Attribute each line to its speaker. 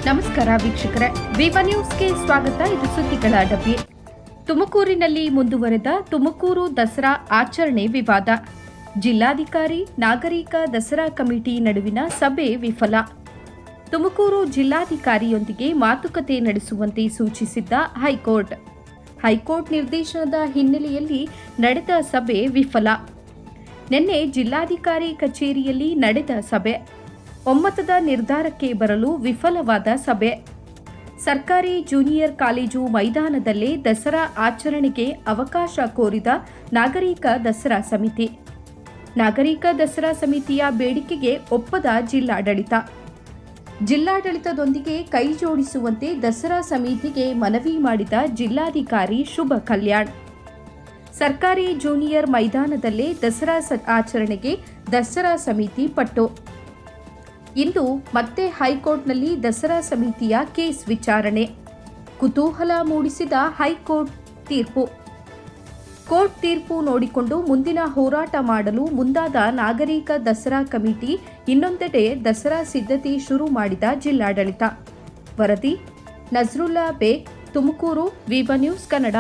Speaker 1: ನಮಸ್ಕಾರ ವೀಕ್ಷಕರೇ, ವಿವ ನ್ಯೂಸ್ಗೆ ಸ್ವಾಗತ. ಇದು ಸುದ್ದಿಗಳ ಡಬ್ಬಿ. ತುಮಕೂರಿನಲ್ಲಿ ಮುಂದುವರೆದ ತುಮಕೂರು ದಸರಾ ಆಚರಣೆ ವಿವಾದ. ಜಿಲ್ಲಾಧಿಕಾರಿ ನಾಗರಿಕ ದಸರಾ ಕಮಿಟಿ ನಡುವಿನ ಸಭೆ ವಿಫಲ. ತುಮಕೂರು ಜಿಲ್ಲಾಧಿಕಾರಿಯೊಂದಿಗೆ ಮಾತುಕತೆ ನಡೆಸುವಂತೆ ಸೂಚಿಸಿದ್ದ ಹೈಕೋರ್ಟ್. ಹೈಕೋರ್ಟ್ ನಿರ್ದೇಶನದ ಹಿನ್ನೆಲೆಯಲ್ಲಿ ನಡೆದ ಸಭೆ ವಿಫಲ. ನಿನ್ನೆ ಜಿಲ್ಲಾಧಿಕಾರಿ ಕಚೇರಿಯಲ್ಲಿ ನಡೆದ ಸಭೆ ಒಮ್ಮತದ ನಿರ್ಧಾರಕ್ಕೆ ಬರಲು ವಿಫಲವಾದ ಸಭೆ. ಸರ್ಕಾರಿ ಜೂನಿಯರ್ ಕಾಲೇಜು ಮೈದಾನದಲ್ಲೇ ದಸರಾ ಆಚರಣೆಗೆ ಅವಕಾಶ ಕೋರಿದ ನಾಗರಿಕ ದಸರಾ ಸಮಿತಿ. ನಾಗರಿಕ ದಸರಾ ಸಮಿತಿಯ ಬೇಡಿಕೆಗೆ ಒಪ್ಪದ ಜಿಲ್ಲಾಡಳಿತದೊಂದಿಗೆ ಕೈ ಜೋಡಿಸುವಂತೆ ದಸರಾ ಸಮಿತಿಗೆ ಮನವಿ ಮಾಡಿದ ಜಿಲ್ಲಾಧಿಕಾರಿ ಶುಭ ಕಲ್ಯಾಣ್. ಸರ್ಕಾರಿ ಜೂನಿಯರ್ ಮೈದಾನದಲ್ಲೇ ದಸರಾ ಆಚರಣೆಗೆ ದಸರಾ ಸಮಿತಿ ಪಟ್ಟು. ಇಂದು ಮತ್ತೆ ಹೈಕೋರ್ಟ್ನಲ್ಲಿ ದಸರಾ ಸಮಿತಿಯ ಕೇಸ್ ವಿಚಾರಣೆ. ಕುತೂಹಲ ಮೂಡಿಸಿದ ಹೈಕೋರ್ಟ್ ತೀರ್ಪು. ಕೋರ್ಟ್ ತೀರ್ಪು ನೋಡಿಕೊಂಡು ಮುಂದಿನ ಹೋರಾಟ ಮಾಡಲು ಮುಂದಾದ ನಾಗರಿಕ ದಸರಾ ಕಮಿಟಿ. ಇನ್ನೊಂದೆಡೆ ದಸರಾ ಸಿದ್ಧತೆ ಶುರು ಮಾಡಿದ ಜಿಲ್ಲಾಡಳಿತ. ವರದಿ ನಜ್ರುಲ್ಲಾ ಬೇಗ್, ತುಮಕೂರು, ವಿವ ನ್ಯೂಸ್ ಕನ್ನಡ.